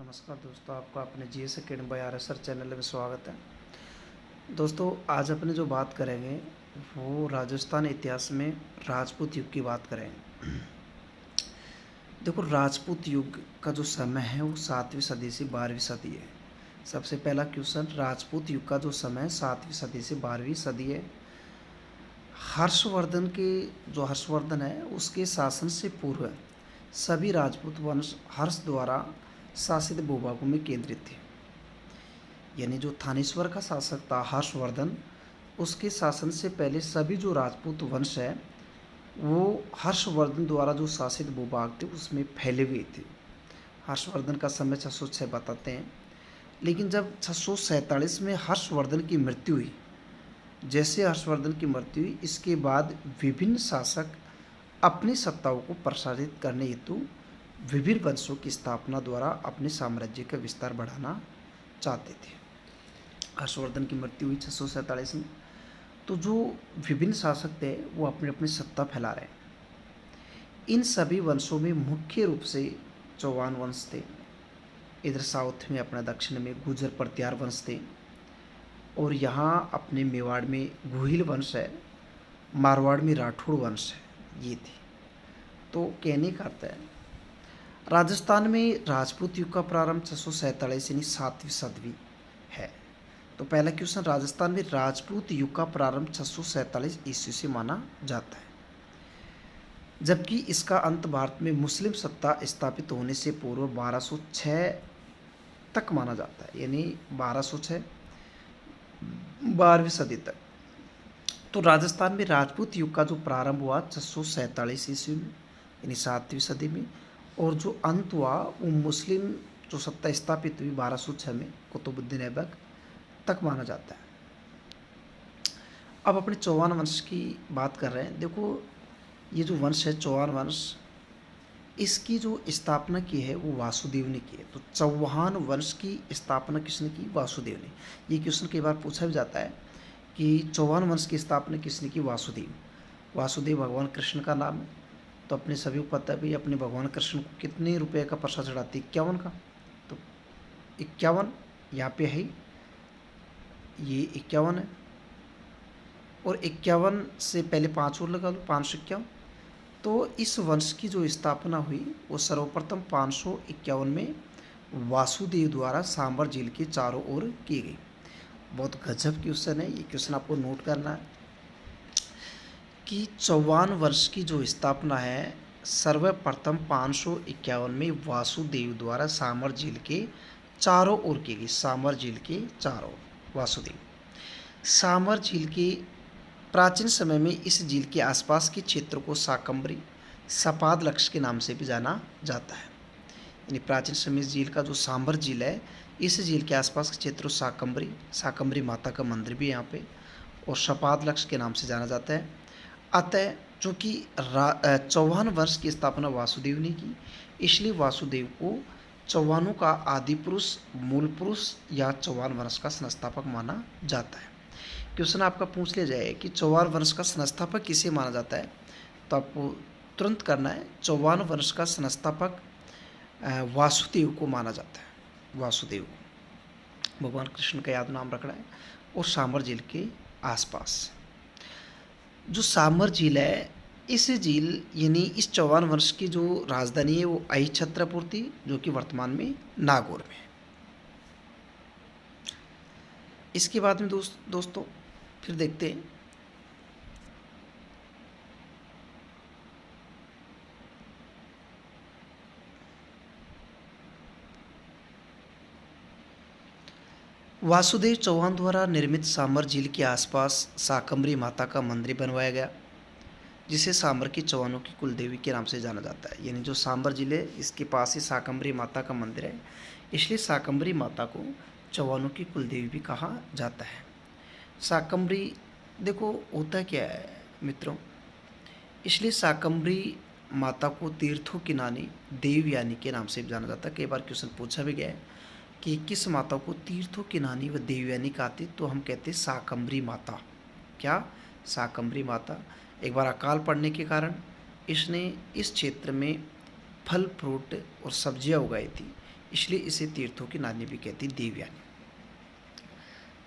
नमस्कार दोस्तों, आपका अपने GS academy by RSR channel में स्वागत है। दोस्तों, आज अपने जो बात करेंगे वो राजस्थान इतिहास में राजपूत युग की बात करेंगे। देखो, राजपूत युग का जो समय है वो 7वीं सदी से 12वीं सदी है। सबसे पहला क्वेश्चन, राजपूत युग का जो समय है 7वीं सदी से 12वीं सदी है। हर्षवर्धन है उसके शासन से पूर्व सभी राजपूत वंश हर्ष द्वारा शासित भूभागों में केंद्रित थे। यानी जो थानेश्वर का शासक था हर्षवर्धन, उसके शासन से पहले सभी जो राजपूत वंश है वो हर्षवर्धन द्वारा जो शासित भूभाग थे उसमें फैले हुए थे। हर्षवर्धन का समय 606 बताते हैं, लेकिन जब 647 में हर्षवर्धन की मृत्यु हुई, जैसे हर्षवर्धन की मृत्यु हुई इसके बाद विभिन्न शासक अपनी सत्ताओं को प्रसारित करने हेतु विभिन्न वंशों की स्थापना द्वारा अपने साम्राज्य का विस्तार बढ़ाना चाहते थे। हर्षवर्धन की मृत्यु हुई 647 में, तो जो विभिन्न शासक थे वो अपनी अपनी सत्ता फैला रहे हैं। इन सभी वंशों में मुख्य रूप से चौहान वंश थे, इधर साउथ में अपना दक्षिण में गुर्जर प्रतिहार वंश थे, और यहाँ अपने मेवाड़ में गुहिल वंश है, मारवाड़ में राठौड़ वंश है, ये थी। तो कहने का अर्थ है राजस्थान में राजपूत युग का प्रारंभ 647 यानी 7वीं सदी है। तो पहला क्वेश्चन, राजस्थान में राजपूत युग का प्रारंभ 647 ईस्वी से माना जाता है, जबकि इसका अंत भारत में मुस्लिम सत्ता स्थापित होने से पूर्व 1206 तक माना जाता है, यानी 1206 12वीं सदी तक। तो राजस्थान में राजपूत युग का जो प्रारंभ हुआ 647 ईस्वी में यानी 7वीं सदी में, और जो अंत हुआ वो मुस्लिम जो सत्ता स्थापित हुई 1206 में कुतुबुद्दीन ऐबक तक माना जाता है। अब अपने चौहान वंश की बात कर रहे हैं। देखो, ये जो वंश है चौहान वंश, इसकी जो स्थापना की है वो वासुदेव ने की है। तो चौहान वंश की स्थापना किसने की? वासुदेव ने। ये क्वेश्चन कई बार पूछा भी जाता है कि चौहान वंश की स्थापना किसने की? वासुदेव। वासुदेव भगवान कृष्ण का नाम है। तो अपने सभी को पता भी, अपने भगवान कृष्ण को कितने रुपए का प्रसाद चढ़ाती? 51 का। तो 51 यहाँ पे है, ये 51 है, और 51 से पहले 5 और लगा लो, 551। तो इस वंश की जो स्थापना हुई वो सर्वप्रथम 551 में वासुदेव द्वारा सांबर झील के चारों ओर की गई। बहुत गजब क्वेश्चन है, ये क्वेश्चन आपको नोट करना है कि चौहान वंश की जो स्थापना है सर्वप्रथम 551 में वासुदेव द्वारा सांबर झील के चारों ओर की गई। सांबर झील के चारों ओर वासुदेव। सांबर झील के प्राचीन समय में इस झील के आसपास के क्षेत्र को शाकंभरी सपाद लक्ष्य के नाम से भी जाना जाता है। यानी प्राचीन समय इस झील का जो सांबर झील है, इस झील के आसपास के क्षेत्र को शाकंभरी माता का मंदिर भी यहाँ पे और सपाद लक्ष्य के नाम से जाना जाता है। अतः चूँकि चौहान वंश की स्थापना वासुदेव ने की, इसलिए वासुदेव को चौहानों का आदि पुरुष, मूल पुरुष या चौहान वंश का संस्थापक माना जाता है। क्वेश्चन आपका पूछ लिया जाए कि चौहान वंश का संस्थापक किसे माना जाता है, तो आपको तुरंत करना है चौहान वंश का संस्थापक वासुदेव को माना जाता है। वासुदेव को भगवान कृष्ण का याद नाम रखना है। और सांबर झील के आसपास जो सांबर झील है, इस झील यानी इस चौहान वंश की जो राजधानी है वो अहिछत्रपुर थी, जो कि वर्तमान में नागौर में है। इसके बाद में दोस्तों फिर देखते हैं वासुदेव चौहान द्वारा निर्मित सांबर झील के आसपास शाकंभरी माता का मंदिर बनवाया गया, जिसे सांबर की चौहानों की कुलदेवी के नाम से जाना जाता है। यानी जो सांबर झील है इसके पास ही शाकंभरी माता का मंदिर है, इसलिए शाकंभरी माता को चौहानों की कुलदेवी भी कहा जाता है। शाकंभरी, देखो होता क्या है मित्रों, इसलिए शाकंभरी माता को तीर्थों की नानी देवयानी के नाम से भी जाना जाता है। कई बार क्वेश्चन पूछा भी गया है कि किस माता को तीर्थों की नानी व देवयानी कहते, तो हम कहते हैं शाकंभरी माता। क्या? शाकंभरी माता। एक बार अकाल पड़ने के कारण इसने इस क्षेत्र में फल फ्रूट और सब्जियां उगाई थी, इसलिए इसे तीर्थों की नानी भी कहती देवयानी।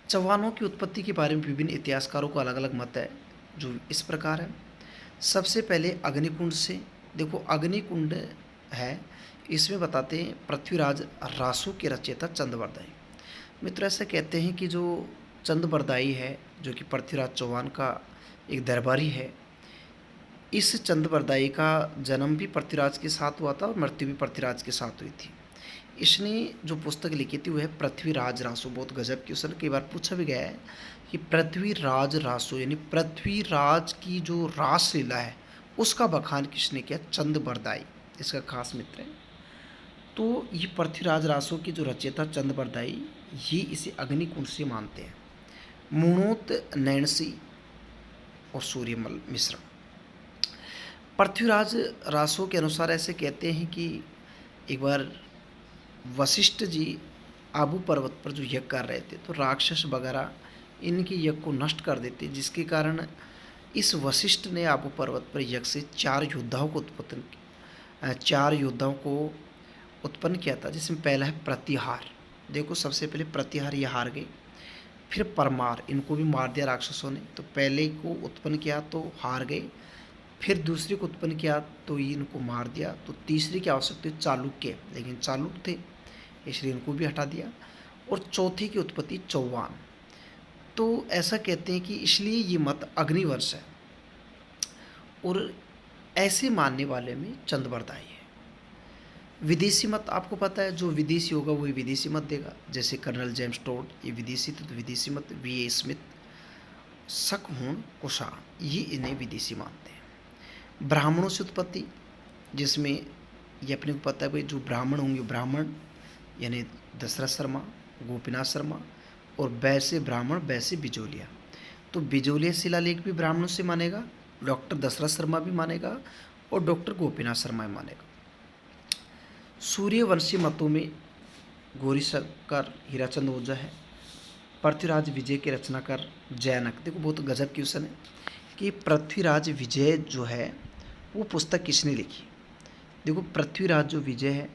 चौहानों की उत्पत्ति के बारे में विभिन्न इतिहासकारों को अलग अलग मत है, जो इस प्रकार है। सबसे पहले अग्निकुंड से, देखो अग्निकुंड है, इसमें बताते हैं पृथ्वीराज रासु के रचयिता चंद्रबरदाई। मित्र ऐसा कहते हैं कि जो चंद्रबरदाई है, जो कि पृथ्वीराज चौहान का एक दरबारी है, इस चंद्रबरदाई का जन्म भी पृथ्वीराज के साथ हुआ था और मृत्यु भी पृथ्वीराज के साथ हुई थी। इसने जो पुस्तक लिखी थी वह है पृथ्वीराज रासो। बहुत गजब की, उसने कई बार पूछा भी गया है कि पृथ्वीराज रासो यानी पृथ्वीराज की जो रासलीला है उसका बखान किसने किया? चंद्रबरदाई इसका खास मित्र है। तो ये पृथ्वीराज रासो की जो रचयिता चंद्रबरदाई, ये इसे अग्निकुंड से मानते हैं। मुणोत नैणसी और सूर्यमल मिश्रा। पृथ्वीराज रासो के अनुसार ऐसे कहते हैं कि एक बार वशिष्ठ जी आबू पर्वत पर जो यज्ञ कर रहे थे तो राक्षस वगैरह इनके यज्ञ को नष्ट कर देते, जिसके कारण इस वशिष्ठ ने आबू पर्वत पर यज्ञ से चार योद्धाओं को उत्पन्न किया था, जिसमें पहला है प्रतिहार। देखो सबसे पहले प्रतिहार ये हार गए, फिर परमार, इनको भी मार दिया राक्षसों ने। तो पहले को उत्पन्न किया तो हार गए, फिर दूसरे को उत्पन्न किया तो ये इनको मार दिया। तो तीसरे की आवश्यकता चालुक्य, लेकिन चालुक थे इसलिए इनको भी हटा दिया। और चौथे की उत्पत्ति चौहान। तो ऐसा कहते हैं कि इसलिए ये मत अग्निवंश है, और ऐसे मानने वाले में चंद्रबरदाई है। विदेशी मत आपको पता है, जो विदेशी होगा वही विदेशी मत देगा। जैसे कर्नल जेम्स टोड ये विदेशी थे तो विदेशी मत, वी ए स्मिथ, शकहूण कुशा, ये इन्हें विदेशी मानते हैं। ब्राह्मणों से उत्पत्ति, जिसमें ये अपने को पता है भाई जो ब्राह्मण होंगे, ब्राह्मण यानी दशरथ शर्मा, गोपीनाथ शर्मा, और वैसे ब्राह्मण वैसे बिजोलिया। तो बिजोलिया शिलालेख भी ब्राह्मणों से मानेगा, डॉक्टर दशरथ शर्मा भी मानेगा और डॉक्टर गोपीनाथ शर्मा भी मानेगा। सूर्यवंशी मतों में गौरीशंकर हीराचंद ओझा है। पृथ्वीराज विजय के रचनाकार जयानक। देखो बहुत गजब की क्वेश्चन है कि पृथ्वीराज विजय जो है वो पुस्तक किसने लिखी? देखो पृथ्वीराज जो विजय है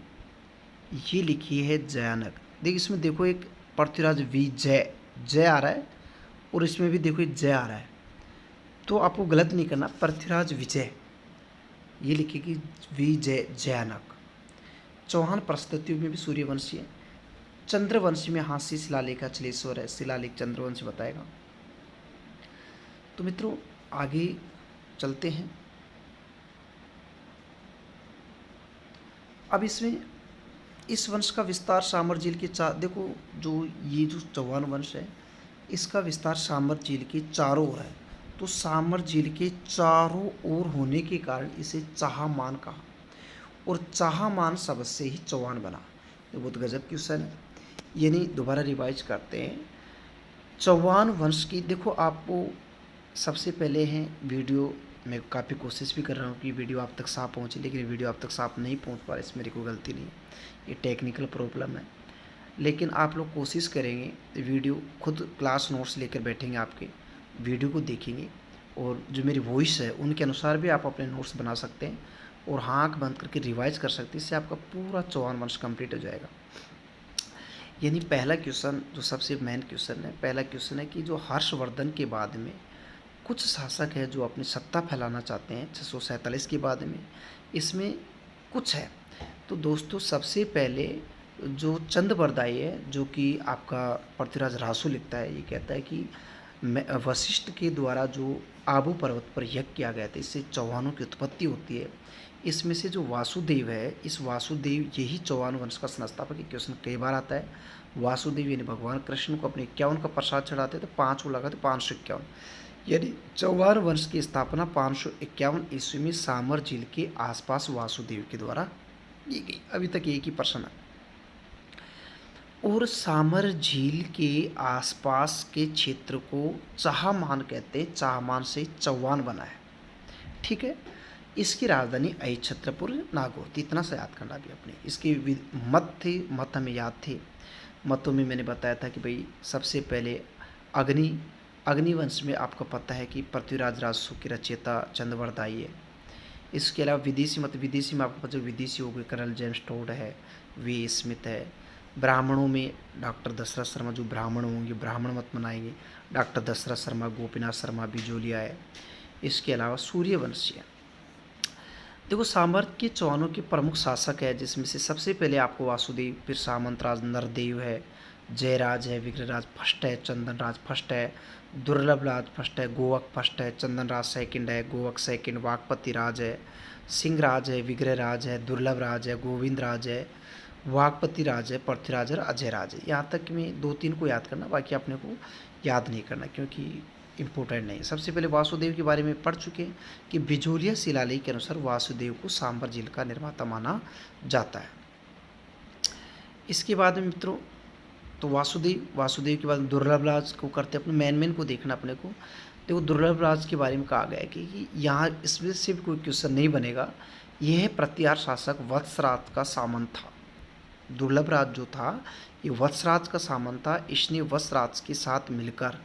ये लिखी है जयानक। देखिए इसमें देखो एक पृथ्वीराज विजय जय आ रहा है और इसमें भी देखो जय आ रहा है, तो आपको गलत नहीं करना, पृथ्वीराज विजय ये लिखेगी विजय जयानक। चौहान प्रस्तुतियों में भी सूर्यवंशी है। चंद्रवंशी में हास्य शिलालेख अचलेश्वर है, शिलालेख चंद्रवंश बताएगा। तो मित्रों आगे चलते हैं। अब इसमें इस वंश का विस्तार सामर झील के देखो जो ये जो चौहान वंश है इसका विस्तार सामर झील के चारों ओर है। तो सामर झील के चारों ओर होने के कारण इसे चाहमान कहा, और चाहमान शब्द से ही चौहान बना। ये बहुत गजब की क्वेश्चन है, यानी दोबारा रिवाइज करते हैं। चौहान वंश की देखो आपको सबसे पहले हैं वीडियो, मैं काफ़ी कोशिश भी कर रहा हूँ कि वीडियो आप तक साफ पहुँचे, लेकिन वीडियो आप तक साफ नहीं पहुँच पा रहा, इसमें मेरी कोई गलती नहीं, ये टेक्निकल प्रॉब्लम है। लेकिन आप लोग कोशिश करेंगे वीडियो खुद क्लास नोट्स लेकर बैठेंगे, आपके वीडियो को देखेंगे और जो मेरी वॉइस है उनके अनुसार भी आप अपने नोट्स बना सकते हैं और आँख बंद करके रिवाइज कर सकते हैं। इससे आपका पूरा चौहान वंश कंप्लीट हो जाएगा। यानी पहला क्वेश्चन जो सबसे मेन क्वेश्चन है, पहला क्वेश्चन है कि जो हर्षवर्धन के बाद में कुछ शासक है जो अपनी सत्ता फैलाना चाहते हैं 647 के बाद में, इसमें कुछ है। तो दोस्तों सबसे पहले जो चंद्रबरदाई है, जो कि आपका पृथ्वीराज रासो लिखता है, ये कहता है कि वशिष्ठ के द्वारा जो आबू पर्वत पर यज्ञ किया गया था इससे चौहानों की उत्पत्ति होती है। इसमें से जो वासुदेव है, इस वासुदेव यही चौहान वंश का संस्थापक। क्वेश्चन कई बार आता है। वासुदेव यानी भगवान कृष्ण को अपने 51 का प्रसाद चढ़ाते थे, 5 को लगाते 551, यानी चौहान वंश की स्थापना 551 ईस्वी में सामर झील के आसपास वासुदेव के द्वारा की गई। अभी तक एक ही प्रश्न है। और सामर झील के आसपास के क्षेत्र को चाहमान कहते हैं, चाहमान से चौहान बना है, ठीक है। इसकी राजधानी अहिछत्रपुर नागौर थी, इतना सा याद करना भी अपने। इसके मत थे, मत हमें याद थे। मतों में मैंने बताया था कि भाई सबसे पहले अग्निवंश में आपको पता है कि पृथ्वीराज रासो की रचयिता चंद्रबरदाई है। इसके अलावा विदेशी मत, विदेशी में आपको पता है विदेशी हो गए कर्नल जेम्स टोड है, वी स्मिथ है। ब्राह्मणों में डॉक्टर दशरथ शर्मा, जो ब्राह्मण होंगे ब्राह्मण मत मनाएंगे, डॉक्टर दशरथ शर्मा, गोपीनाथ शर्मा बिजोलिया है। इसके अलावा सूर्यवंशी है। देखो सामर्थ के चौहानों के प्रमुख शासक है, जिसमें से सबसे पहले आपको वासुदेव, फिर सामंतराज नरदेव है, जयराज है, विग्रहराज फर्स्ट है, चंदनराज फर्स्ट है, दुर्लभ राज फर्स्ट है, गोवक फर्स्ट है, चंदनराज सेकंड है, गोवक सेकंड, वाकपति राज है, सिंहराज है, विग्रहराज है, दुर्लभ राज है, गोविंद राज है, वाकपति राज है, पृथ्वीराज है और अजय राज है। यहाँ तक में 2-3 को याद करना, बाकी अपने को याद नहीं करना क्योंकि इम्पोर्टेंट नहीं। सबसे पहले वासुदेव के बारे में पढ़ चुके हैं कि बिजोलिया शिलालेख के अनुसार वासुदेव को सांबर झील का निर्माता माना जाता है। इसके बाद में मित्रों, तो वासुदेव के बाद दुर्लभ राज को करते अपने मेन को देखना अपने को। देखो दुर्लभ राज के बारे में कहा गया है कि यहाँ इसमें से भी कोई क्वेश्चन नहीं बनेगा। यह प्रतिहार शासक वत्सराज का सामंत था। दुर्लभ राज जो था ये वत्सराज का सामंत था। इसने वत्सराज के साथ मिलकर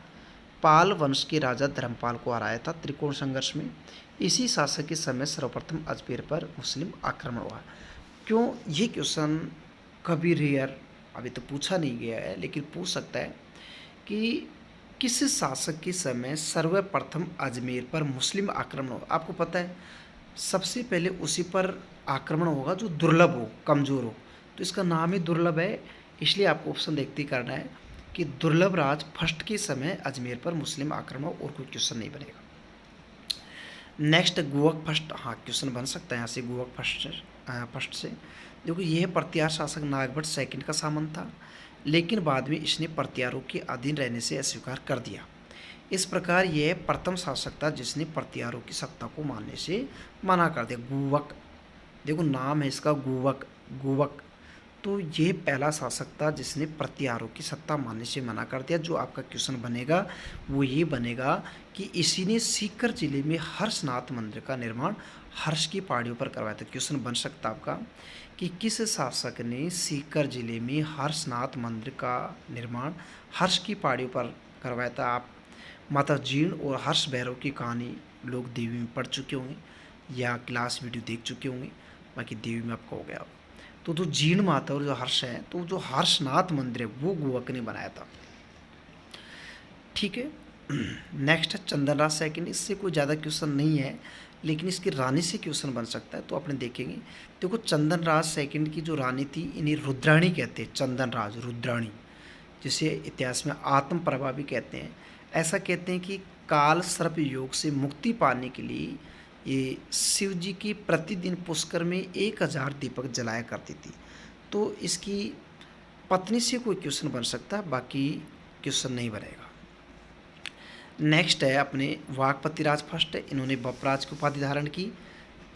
पाल वंश के राजा धर्मपाल को हराया था त्रिकोण संघर्ष में। इसी शासक के समय सर्वप्रथम अजमेर पर मुस्लिम आक्रमण हुआ। क्यों ये क्वेश्चन कभी रेयर अभी तो पूछा नहीं गया है, लेकिन पूछ सकता है कि किस शासक के समय सर्वप्रथम अजमेर पर मुस्लिम आक्रमण हो। आपको पता है सबसे पहले उसी पर आक्रमण होगा जो दुर्लभ हो, कमज़ोर हो, तो इसका नाम ही दुर्लभ है। इसलिए आपको ऑप्शन देखते ही करना है कि दुर्लभ राज फर्स्ट के समय अजमेर पर मुस्लिम आक्रमण, और कोई क्वेश्चन नहीं बनेगा। नेक्स्ट गोवक फर्स्ट, हाँ क्वेश्चन बन सकता है यहाँ से गोवक फर्स्ट से। देखो यह प्रतिहार शासक नागभट्ट सेकंड का सामंत था, लेकिन बाद में इसने प्रतिहारों के अधीन रहने से अस्वीकार कर दिया। इस प्रकार यह प्रथम शासक था जिसने प्रतिहारों की सत्ता को मानने से मना कर दिया। गोवक, देखो नाम है इसका गोवक, तो ये पहला शासक था जिसने प्रतिहारों की सत्ता मानने से मना कर दिया। जो आपका क्वेश्चन बनेगा वो ये बनेगा कि इसी ने सीकर जिले में हर्षनाथ मंदिर का निर्माण हर्ष की पहाड़ियों पर करवाया था। क्वेश्चन बन सकता आपका कि किस शासक ने सीकर जिले में हर्षनाथ मंदिर का निर्माण हर्ष की पहाड़ियों पर करवाया था। आप माता जीर्ण और हर्ष भैरव की कहानी लोग देवी में पढ़ चुके होंगे या क्लास वीडियो देख चुके होंगे, बाकी देवी में आपका हो गया। तो जो जीर्ण माता और जो हर्ष है, तो जो हर्षनाथ मंदिर है वो गोवक ने बनाया था। ठीक है। नेक्स्ट है चंदनराज सेकंड। इससे कोई ज़्यादा क्वेश्चन नहीं है, लेकिन इसकी रानी से क्वेश्चन बन सकता है, तो अपने देखेंगे। देखो चंदनराज सेकंड की जो रानी थी इन्हें रुद्राणी कहते हैं। चंदनराज रुद्राणी, जिसे इतिहास में आत्म प्रभा भी कहते हैं। ऐसा कहते हैं कि काल सर्प योग से मुक्ति पाने के लिए ये शिव जी की प्रतिदिन पुष्कर में 1000 दीपक जलाया करती थी। तो इसकी पत्नी से कोई क्वेश्चन बन सकता है, बाकी क्वेश्चन नहीं बनेगा। नेक्स्ट है अपने वाकपति राज फर्स्ट है। इन्होंने बपराज की उपाधि धारण की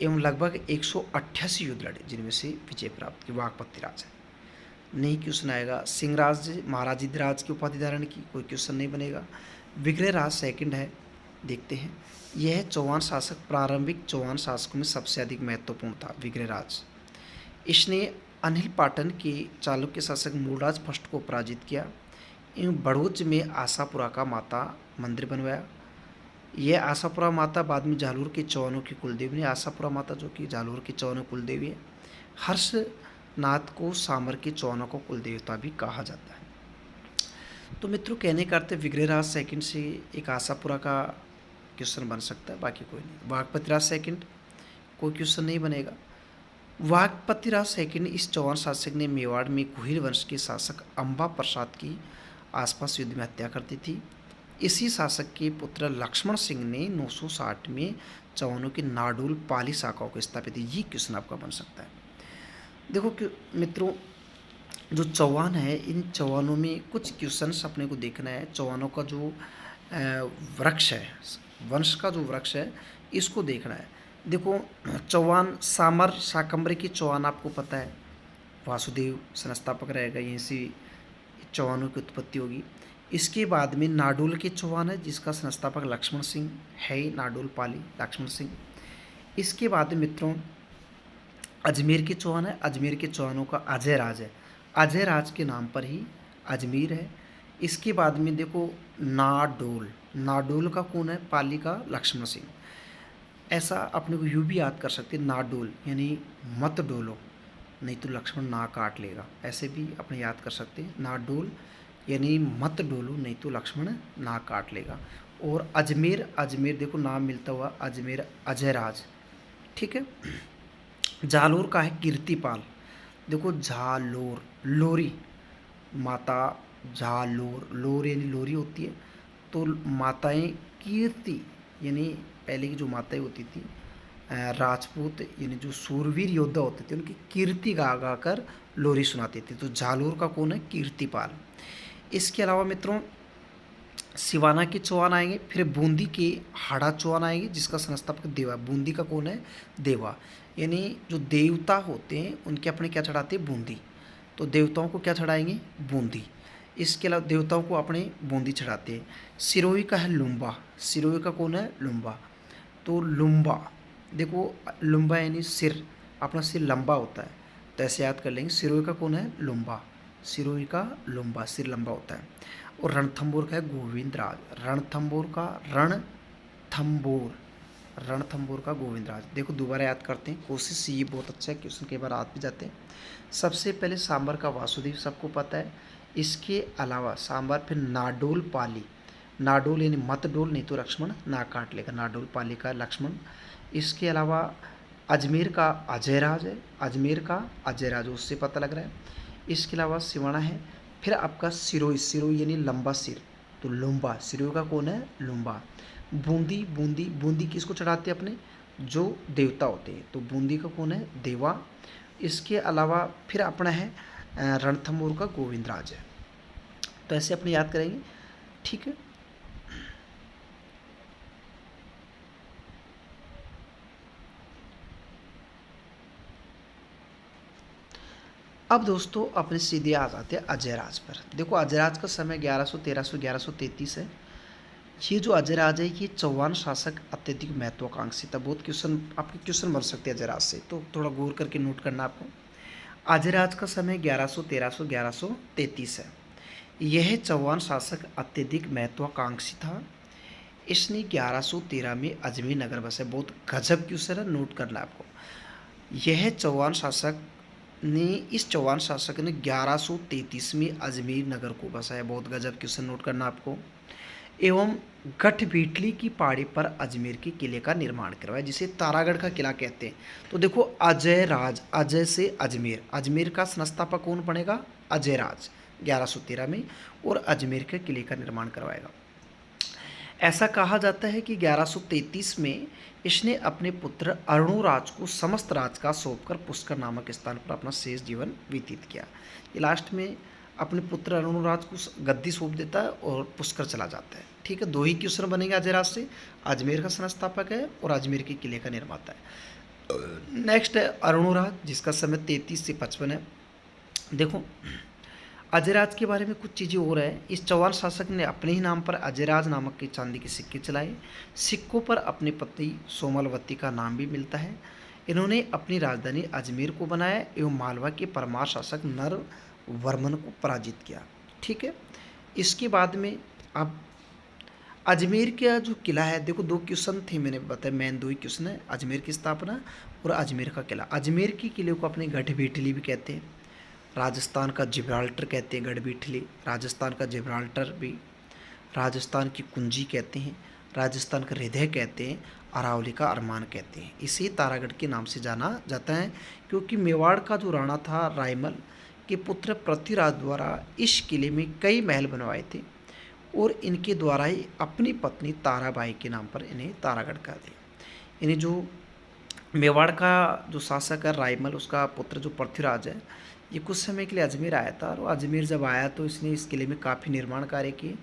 एवं लगभग 188 युद्ध लड़े, जिनमें से विजय प्राप्त की। वाकपति राज है। नहीं क्वेश्चन आएगा। सिंहराज महाराजिद्राज की उपाधि धारण की, कोई क्वेश्चन नहीं बनेगा। विग्रहराज सेकंड है, देखते हैं। यह चौहान शासक प्रारंभिक चौहान शासकों में सबसे अधिक महत्वपूर्ण था। विग्रहराज, इसने अनिल पाटन के चालुक्य शासक मूलराज फर्स्ट को पराजित किया एवं बड़ौच में आशापुरा का माता मंदिर बनवाया। यह आशापुरा माता बाद में जालोर के चौहानों की कुलदेवी है। आशापुरा माता जो कि जालोर के चौहानों कुलदेवी है। हर्षनाथ को सामर के चौहानों को कुलदेवता भी कहा जाता है। तो मित्रों कहने का अर्थ विग्रहराज सेकंड से एक आशापुरा का क्वेश्चन बन सकता है, बाकी कोई नहीं। वाकपति राज सेकंड, कोई क्वेश्चन नहीं बनेगा। वाकपति राज सेकंड इस चौहान शासक ने मेवाड़ में गुहिल वंश के शासक अंबा प्रसाद की आसपास युद्ध में हत्या कर दी थी। इसी शासक के पुत्र लक्ष्मण सिंह ने 960 में चौहानों की नाडोल पाली शाखाओं को स्थापित किया। ये क्वेश्चन आपका बन सकता है। देखो कि मित्रों जो चौहान है, इन चौहानों में कुछ क्वेश्चंस अपने को देखना है। चौहानों का जो वृक्ष है, वंश का जो वृक्ष है, इसको देखना है। देखो चौहान सामर शाकंभरी की चौहान आपको पता है, वासुदेव संस्थापक रहेगा, यहीं से चौहानों की उत्पत्ति होगी। इसके बाद में नाडोल के चौहान है जिसका संस्थापक लक्ष्मण सिंह है ही, नाडोल पाली लक्ष्मण सिंह। इसके बाद में मित्रों अजमेर के चौहान है। अजमेर के चौहानों का अजय राज है। अजय राज के नाम पर ही अजमेर है। इसके बाद में देखो नाडोल, नाडोल का कौन है? पाली का लक्ष्मण सिंह। ऐसा अपने को यूँ भी याद कर सकते हैं, नाडोल यानी मत डोलो, नहीं तो लक्ष्मण नाक काट लेगा, ऐसे भी अपने याद कर सकते हैं। ना डोल यानी मत डोलो नहीं तो लक्ष्मण नाक काट लेगा। और अजमेर, अजमेर देखो नाम मिलता हुआ अजमेर अजयराज, ठीक है। जालोर का है कीर्तिपाल, देखो झालोर लोरी, माता झालोर, लोर यानी लोरी होती है, तो माताएं कीर्ति यानी पहले की जो माताएं होती थी राजपूत यानी जो सूरवीर योद्धा होते थे उनकी कीर्ति गा गा कर लोरी सुनाते थे। तो झालोर का कौन है? कीर्तिपाल। इसके अलावा मित्रों सिवाना के चौहान आएंगे, फिर बूंदी के हाड़ा चौहान आएंगे जिसका संस्थापक देवा। बूंदी का कौन है? देवा, यानी जो देवता होते हैं उनके अपने क्या चढ़ाते हैं? बूंदी। तो देवताओं को क्या चढ़ाएंगे? बूंदी। इसके अलावा देवताओं को अपने बूंदी चढ़ाते हैं। सिरोही का है लुम्बा, सिरोही का कौन है? लुम्बा। तो लुम्बा देखो, लुम्बा यानी सिर, अपना सिर लंबा होता है तो ऐसे याद कर लेंगे। सिरोही का कौन है? लुम्बा, सिरोही का लुम्बा, सिर लंबा होता है। और रणथंबोर का है गोविंदराज, रणथंबोर का रणथंबोर, रणथंबोर का गोविंदराज। देखो दोबारा याद करते हैं, कोशिश ये बहुत अच्छा है, क्वेश्चन कई बार आ भी जाते हैं। सबसे पहले सांबर का वासुदेव सबको पता है। इसके अलावा सांबर, फिर नाडोल पाली, नाडोल यानी मत डोल नहीं तो लक्ष्मण नाक काट लेगा, नाडोल पाली का लक्ष्मण। इसके अलावा अजमेर का अजयराज है, अजमेर का अजयराज उससे पता लग रहा है। इसके अलावा सिवाना है। फिर आपका सिरोही, सिरोही यानी लंबा सिर, तो लुम्बा, सिरोही का कौन है? लुम्बा। बूंदी, बूंदी, बूंदी किसको चढ़ाते हैं? अपने जो देवता होते हैं, तो बूंदी का कौन है? देवा। इसके अलावा फिर अपना है रणथंबोर का गोविंदराज है। तो ऐसे अपने याद करेंगे, ठीक है। अब दोस्तों अपने सीधे आ जाते हैं अजयराज पर। देखो अजयराज का समय 1100, 1300, 1133 है। ये जो अजयराज है ये चौहान शासक अत्यधिक महत्वाकांक्षी था। बहुत क्वेश्चन आपके क्वेश्चन बन सकते हैं अजयराज से, तो थोड़ा गौर करके नोट करना आपको। अजयराज का समय 1100, 1300, 1133 है। यह चौहान शासक अत्यधिक महत्वाकांक्षी था। इसने 1113 में अजमेर नगर बसाया। बहुत गजब क्वेश्चन है, नोट करना आपको। यह चौहान शासक ने इस चौहान शासक ने 1133 में अजमेर नगर को बसाया। बहुत गजब क्वेश्चन, नोट करना आपको। एवं गठबीटली की पहाड़ी पर अजमेर के किले का निर्माण करवाया, जिसे तारागढ़ का किला कहते हैं। तो देखो अजय राज, अजय से अजमेर, अजमेर का संस्थापक कौन बनेगा? अजय राज 1113 में, और अजमेर के किले का निर्माण करवाएगा। ऐसा कहा जाता है कि 1133 में इसने अपने पुत्र अरुणोराज को समस्त राज का सौंपकर पुष्कर नामक स्थान पर अपना शेष जीवन व्यतीत किया। ये लास्ट में अपने पुत्र अरुणोराज को गद्दी सौंप देता है और पुष्कर चला जाता है, ठीक है। दो ही क्वेश्चन बनेंगे अजयराज से, अजमेर का संस्थापक है और अजमेर के किले का निर्माता है। नेक्स्ट है अरुणोराज, जिसका समय 33 से 55 है। देखो अजयराज के बारे में कुछ चीज़ें और है। इस चौहान शासक ने अपने ही नाम पर अजयराज नामक के चांदी के सिक्के चलाए। सिक्कों पर अपने पत्नी सोमलवती का नाम भी मिलता है। इन्होंने अपनी राजधानी अजमेर को बनाया एवं मालवा के परमार शासक नरवर्मन को पराजित किया, ठीक है। इसके बाद में अब अजमेर का जो किला है, देखो दो क्वेश्चन थे मैंने बताया, मेन दो ही क्वेश्चन है, अजमेर की स्थापना और अजमेर का किला। अजमेर के किले को अपने गढ़बीटली भी कहते हैं, राजस्थान का जिब्राल्टर कहते हैं गढ़बीठली, राजस्थान का जिब्राल्टर भी, राजस्थान की कुंजी कहते हैं, राजस्थान का हृदय कहते हैं, अरावली का अरमान कहते हैं। इसे तारागढ़ के नाम से जाना जाता है क्योंकि मेवाड़ का जो राणा था रायमल के पुत्र पृथ्वीराज द्वारा इस किले में कई महल बनवाए थे और इनके द्वारा ही अपनी पत्नी ताराबाई के नाम पर इन्हें तारागढ़ कहा दिया। इन्हें जो मेवाड़ का जो शासक है रायमल, उसका पुत्र जो पृथ्वीराज है, ये कुछ समय के लिए अजमेर आया था और अजमेर जब आया तो इसने इस किले में काफ़ी निर्माण कार्य किए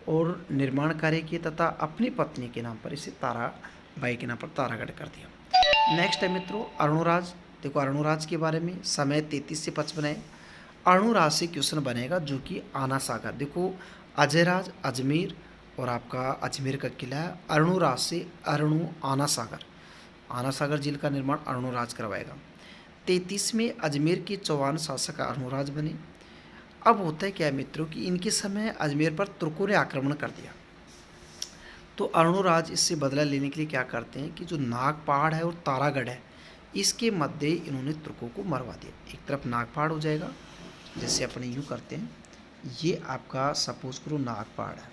और निर्माण कार्य किए तथा अपनी पत्नी के नाम पर इसे ताराबाई के नाम पर तारागढ़ कर दिया। नेक्स्ट है मित्रों अरुणोराज। देखो अरुणोराज के बारे में समय 33 से 55 है। अरुणोराज से क्वेश्चन बनेगा जो कि आना सागर। देखो अजयराज अजमेर और आपका अजमेर का किला है। अरुणोराज से अरुणु आना सागर, आना सागर झील का निर्माण अरुणोराज करवाएगा। 33 में अजमेर के चौहान शासक अरुणोराज बने। अब होता है क्या है मित्रों कि इनके समय अजमेर पर तुर्कों ने आक्रमण कर दिया, तो अरुणोराज इससे बदला लेने के लिए क्या करते हैं कि जो नाग पहाड़ है और तारागढ़ है इसके मध्य इन्होंने तुर्कों को मरवा दिया। एक तरफ नागपाड़ हो जाएगा, जैसे अपने यूँ करते हैं, ये आपका सपोज करो नागपाड़ है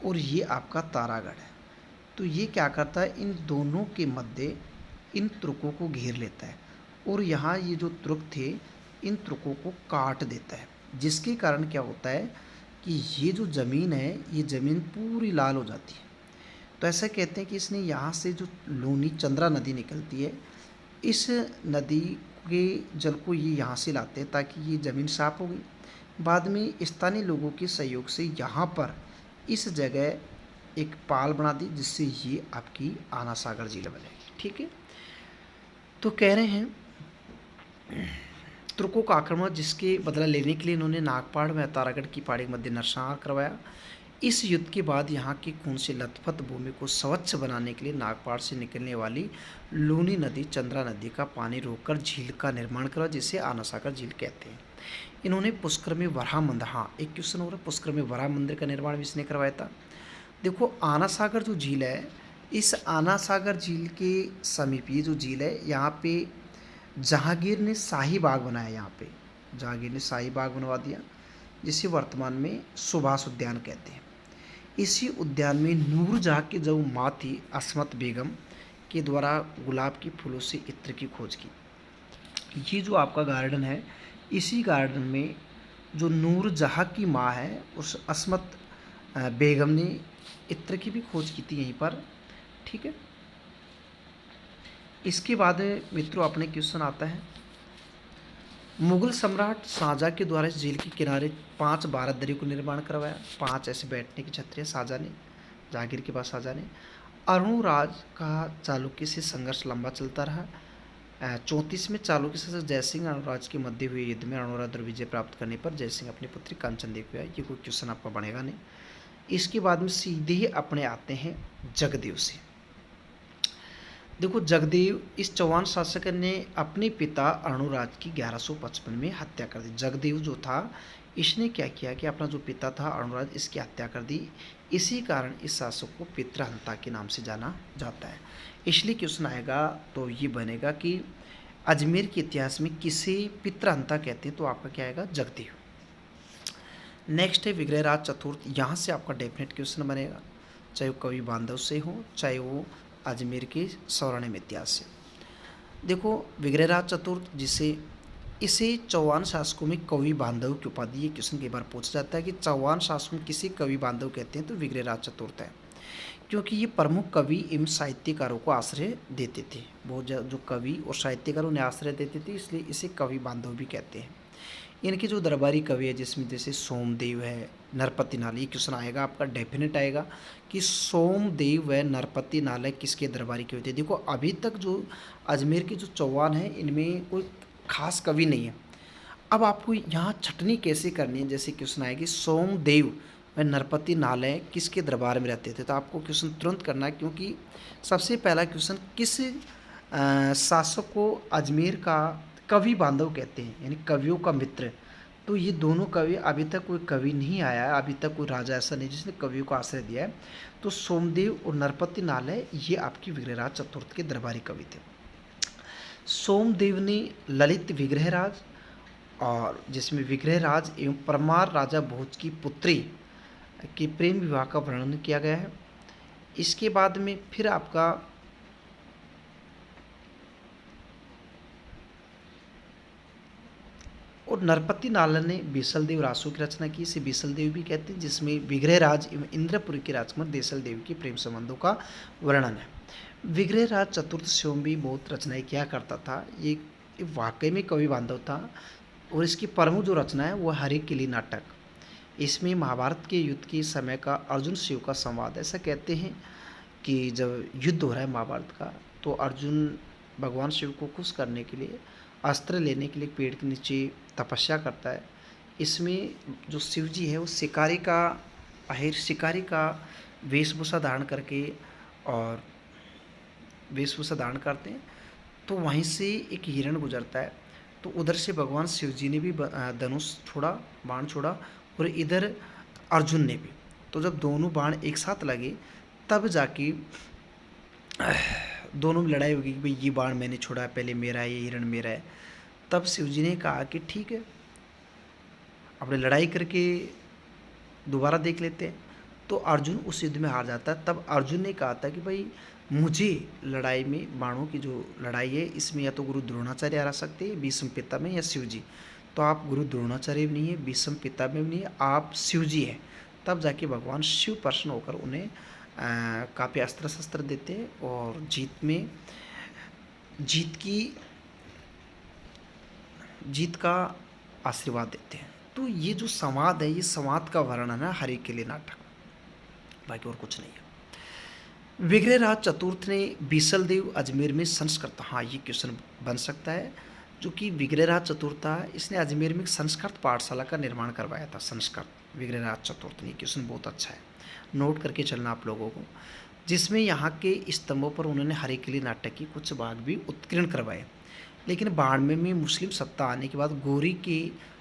और ये आपका तारागढ़ है। तो ये क्या करता है, इन दोनों के मध्य इन तुर्कों को घेर लेता है और यहाँ ये जो तुर्क थे इन तुर्कों को काट देता है, जिसके कारण क्या होता है कि ये जो ज़मीन है ये ज़मीन पूरी लाल हो जाती है। तो ऐसा कहते हैं कि इसने यहाँ से जो लूनी चंद्रा नदी निकलती है, इस नदी के जल को ये यहाँ से लाते हैं ताकि ये ज़मीन साफ हो गई। बाद में स्थानीय लोगों के सहयोग से यहाँ पर इस जगह एक पाल बना दी, जिससे ये आपकी आना सागर झील बनेगी। ठीक है, तो कह रहे हैं तुर्कों का आक्रमण जिसके बदला लेने के लिए इन्होंने नागपाड़ में तारागढ़ की पहाड़ी के मध्य नरसंहार करवाया। इस युद्ध के बाद यहाँ की खून से लथपथ भूमि को स्वच्छ बनाने के लिए नागपाड़ से निकलने वाली लूनी नदी चंद्रा नदी का पानी रोककर झील का निर्माण करा, जिसे आना सागर झील कहते हैं। इन्होंने पुष्कर में वराह मंदिर, हाँ एक क्वेश्चन हो रहा है, पुष्कर में वराह मंदिर का निर्माण भी इसने करवाया था। देखो आना सागर जो झील है, इस आना सागर झील के समीप ये जो झील है, यहाँ पे जहांगीर ने शाही बाग बनाया। यहाँ पे जहांगीर ने शाही बाग बनवा दिया, जिसे वर्तमान में सुभाष उद्यान कहते हैं। इसी उद्यान में नूरजहाँ की जो माँ थी अस्मत बेगम के द्वारा गुलाब के फूलों से इत्र की खोज की। ये जो आपका गार्डन है, इसी गार्डन में जो नूरजहाँ की माँ है उस अस्मत बेगम ने इत्र की भी खोज की थी यहीं पर। ठीक है, इसके बाद मित्रों अपने क्वेश्चन आता है, मुगल सम्राट शाहजहाँ के द्वारा इस झील के किनारे 5 बारादरी को निर्माण करवाया। 5 ऐसे बैठने की छतरियाँ शाहजहाँ ने, जहांगीर के पास शाहजहाँ ने। अरुणराज का चालुक्य से संघर्ष लंबा चलता रहा। 34 में चालुक्य से जयसिंह अरुणराज के मध्य हुए युद्ध में अरुणराज और विजय प्राप्त करने पर जयसिंह अपनी पुत्री कांचन देव को आया। ये कोई क्वेश्चन आपका बनेगा नहीं। इसके बाद में सीधे ही अपने आते हैं जगदेव से। देखो जगदेव, इस चौहान शासक ने अपने पिता अरुणराज की 1155 में हत्या कर दी। जगदेव जो था इसने क्या किया कि अपना जो पिता था अरुणराज, इसकी हत्या कर दी। इसी कारण इस शासक को पितृहंता के नाम से जाना जाता है। इसलिए क्वेश्चन आएगा तो ये बनेगा कि अजमेर के इतिहास में किसे पितृहंता कहते हैं, तो आपका क्या आएगा, जगदेव। नेक्स्ट है विग्रहराज चतुर्थ। यहाँ से आपका डेफिनेट क्वेश्चन बनेगा, चाहे वो कवि बांधव से हो चाहे वो अजमेर के स्वर्णिम इतिहास से। देखो विग्रहराज चतुर्थ, जिसे इसे चौहान शासकों में कवि बांधव की उपाधि, ये क्वेश्चन कई बार पूछा जाता है कि चौहान शासकों में किसे कवि बांधव कहते हैं, तो विग्रहराज चतुर्थ है, क्योंकि ये प्रमुख कवि एवं साहित्यकारों को आश्रय देते थे। बहुत जो कवि और साहित्यकार उन्हें आश्रय देते थे, इसलिए इसे कवि बांधव भी कहते हैं। इनके जो दरबारी कवि है, जिसमें जैसे सोमदेव है, नरपति नाल, ये क्वेश्चन आएगा आपका डेफिनेट आएगा कि सोमदेव व नरपति नाल किसके दरबारी कवि थे। देखो अभी तक जो अजमेर के जो चौहान हैं इनमें कोई खास कवि नहीं है। अब आपको यहाँ छटनी कैसे करनी है, जैसे क्वेश्चन आएगी सोमदेव व नरपति नाल किसके दरबार में रहते थे, तो आपको क्वेश्चन तुरंत करना है, क्योंकि सबसे पहला क्वेश्चन किस शासक को अजमेर का कवि बांधव कहते हैं, यानी कवियों का मित्र। तो ये दोनों कवि, अभी तक कोई कवि नहीं आया है, अभी तक कोई राजा ऐसा नहीं जिसने कवियों को आश्रय दिया है। तो सोमदेव और नरपति नाल ये आपकी विग्रहराज चतुर्थ के दरबारी कवि थे। सोमदेव ने ललित विग्रहराज, और जिसमें विग्रहराज एवं परमार राजा भोज की पुत्री के प्रेम विवाह का वर्णन किया गया है। इसके बाद में फिर आपका और नरपति नाल ने बीसल देव रासो की रचना की, इसे बीसल देव भी कहते हैं, जिसमें विग्रहराज एवं इंद्रपुरी के राजकुमार देसल देव के प्रेम संबंधों का वर्णन है। विग्रहराज चतुर्थ स्वयं भी बहुत रचनाएं किया करता था। ये वाकई में कवि बांधव था, और इसकी प्रमुख जो रचना है वो हरि किली नाटक। इसमें महाभारत के युद्ध के समय का अर्जुन शिव का संवाद। ऐसा कहते हैं कि जब युद्ध हो रहा है महाभारत का, तो अर्जुन भगवान शिव को खुश करने के लिए अस्त्र लेने के लिए पेड़ के नीचे तपस्या करता है। इसमें जो शिव जी है वो शिकारी का वेशभूषा धारण करके और वेशभूषा धारण करते हैं। तो वहीं से एक हिरण गुजरता है, तो उधर से भगवान शिव जी ने भी धनुष छोड़ा, बाण छोड़ा, और इधर अर्जुन ने भी। तो जब दोनों बाण एक साथ लगे तब जाके दोनों में लड़ाई होगी कि भाई ये बाण मैंने छोड़ा, पहले मेरा है, ये हिरण मेरा है। तब शिव जी ने कहा कि ठीक है, अपने लड़ाई करके दोबारा देख लेते हैं। तो अर्जुन उस युद्ध में हार जाता है। तब अर्जुन ने कहा था कि भाई मुझे लड़ाई में, बाणों की जो लड़ाई है, इसमें या तो गुरु द्रोणाचार्य हरा सकते हैं, भीष्म पितामह या शिव जी। तो आप गुरु द्रोणाचार्य भी नहीं है, भीष्म पितामह भी नहीं है, आप शिव जी हैं। तब जाके भगवान शिव प्रसन्न होकर उन्हें काफ़ी अस्त्र शस्त्र देते हैं और जीत का आशीर्वाद देते हैं। तो ये जो संवाद है, ये संवाद का वर्णन है हरि के लिए नाटक, बाकी और कुछ नहीं है। विग्रहराज चतुर्थ ने बीसल देव अजमेर में संस्कृत, हाँ ये क्वेश्चन बन सकता है, जो कि विग्रहराज चतुर्थ था, इसने अजमेर में एक संस्कृत पाठशाला का निर्माण करवाया था। संस्कृत विग्रहराज चतुर्थ ने, क्वेश्चन बहुत अच्छा है, नोट करके चलना आप लोगों को। जिसमें यहाँ के स्तंभों पर उन्होंने हरि के लिए नाटक की कुछ भाग भी उत्कीर्ण करवाए। लेकिन बाड़मेर में मुस्लिम सत्ता आने के बाद गोरी के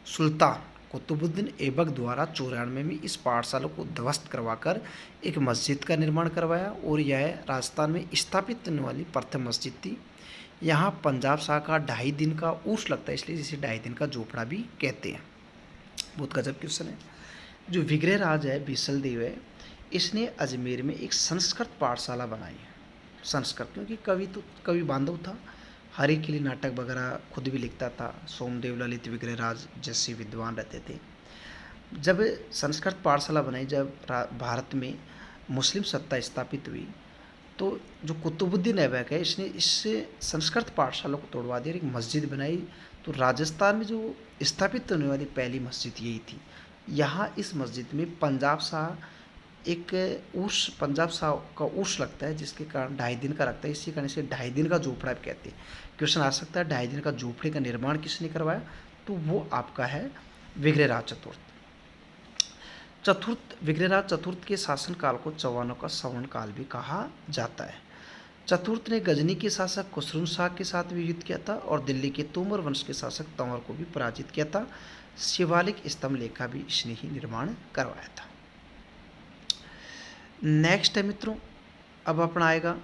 सुल्तान कुतुबुद्दीन ऐबक द्वारा 94 में इस पाठशाला को ध्वस्त करवाकर एक मस्जिद का निर्माण करवाया और यह राजस्थान में स्थापित होने वाली प्रथम मस्जिद थी। यहाँ पंजाब शाह का 2.5 दिन का उर्स लगता है, इसलिए इसे 2.5 दिन का झोपड़ा भी कहते हैं। बहुत गजब क्वेश्चन है। जो विग्रहराज है बीसल देव है, इसने अजमेर में एक संस्कृत पाठशाला बनाई है। संस्कृत, क्योंकि कवि बांधव था, हरि के लिए नाटक वगैरह खुद भी लिखता था। सोमदेव ललित विग्रहराज जैसे विद्वान रहते थे। जब संस्कृत पाठशाला बनाई, जब भारत में मुस्लिम सत्ता स्थापित हुई, तो जो कुतुबुद्दीन ऐबक है, इसने इस संस्कृत पाठशाला को तोड़वा दिया, एक मस्जिद बनाई। तो राजस्थान में जो स्थापित होने वाली पहली मस्जिद यही थी। यहाँ इस मस्जिद में पंजाब शाह का उर्स लगता है, जिसके कारण 2.5 दिन का लगता है, इसी कारण इसे 2.5 दिन का झोपड़ा भी कहते हैं। क्वेश्चन आ सकता है 2.5 दिन का झोपड़े का निर्माण किसने करवाया, तो वो आपका है विग्रहराज चतुर्थ। विग्रहराज चतुर्थ के शासनकाल को चौहानों का सवर्ण काल भी कहा जाता है। चतुर्थ ने गजनी के शासक खुसरो शाह के साथ भी युद्ध किया था और दिल्ली के तोमर वंश के शासक तंवर को भी पराजित किया था। शिवालिक स्तंभ लेखा भी इसने ही निर्माण करवाया था। नेक्स्ट है मित्रों, अब अपना आएगा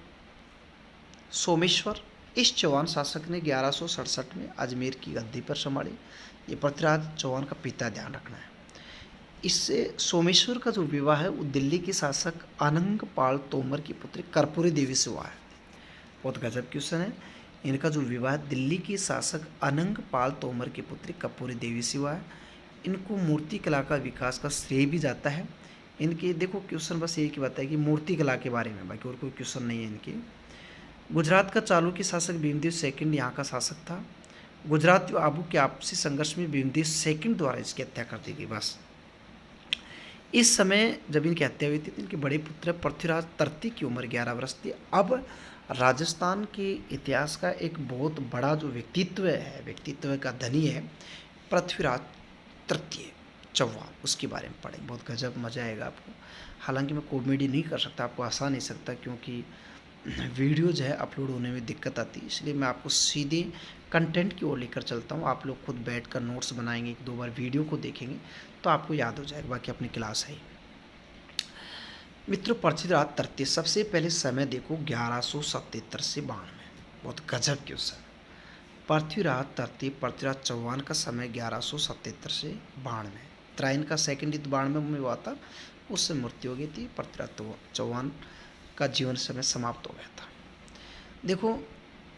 सोमेश्वर। इस चौहान शासक ने 1167 में अजमेर की गद्दी पर संभाली। ये पृथ्वीराज चौहान का पिता, ध्यान रखना है। इससे सोमेश्वर का जो विवाह है वो दिल्ली के शासक अनंग पाल तोमर की पुत्री कर्पूरी देवी से हुआ है। बहुत गजब क्वेश्चन है। इनका जो विवाह दिल्ली के शासक अनंग पाल तोमर की पुत्री कर्पूरी देवी से हुआ है। इनको मूर्ति कला का विकास का श्रेय भी जाता है। इनके देखो क्वेश्चन बस यही की बात है कि मूर्ति कला के बारे में, बाकी और कोई क्वेश्चन नहीं है इनके। गुजरात का चालुक्य शासक भीमदेव सेकंड यहाँ का शासक था। गुजरात व आबू के आपसी संघर्ष में भीमदेव सेकंड द्वारा इसकी हत्या कर दी गई। बस इस समय जब इनकी हत्या हुई थी तो इनके बड़े पुत्र पृथ्वीराज तृतीय की उम्र 11 वर्ष थी। अब राजस्थान के इतिहास का एक बहुत बड़ा जो व्यक्तित्व का धनी है पृथ्वीराज तृतीय चौहान, उसके बारे में पढ़ें। बहुत गजब मज़ा आएगा आपको। हालांकि मैं कॉमेडी नहीं कर सकता, आपको हंसा नहीं सकता, क्योंकि वीडियो जो है अपलोड होने में दिक्कत आती है, इसलिए मैं आपको सीधे कंटेंट की ओर लेकर चलता हूँ। आप लोग खुद बैठकर नोट्स बनाएंगे, 1-2 बार वीडियो को देखेंगे तो आपको याद हो जाएगा, बाकी अपनी क्लास है। मित्रों, पृथ्वीराज तृतीय, सबसे पहले समय देखो 1177 से 92। बहुत गजब क्वेश्चन। पृथ्वीराज तृतीय पृथ्वीराज चौहान का समय 1177 से 92। त्राइन का सेकंड युद्ध 92 में हुआ था, उससे मृत्यु हो गई थी। पृथ्वीराज चौहान का जीवन समय समाप्त हो गया था। देखो,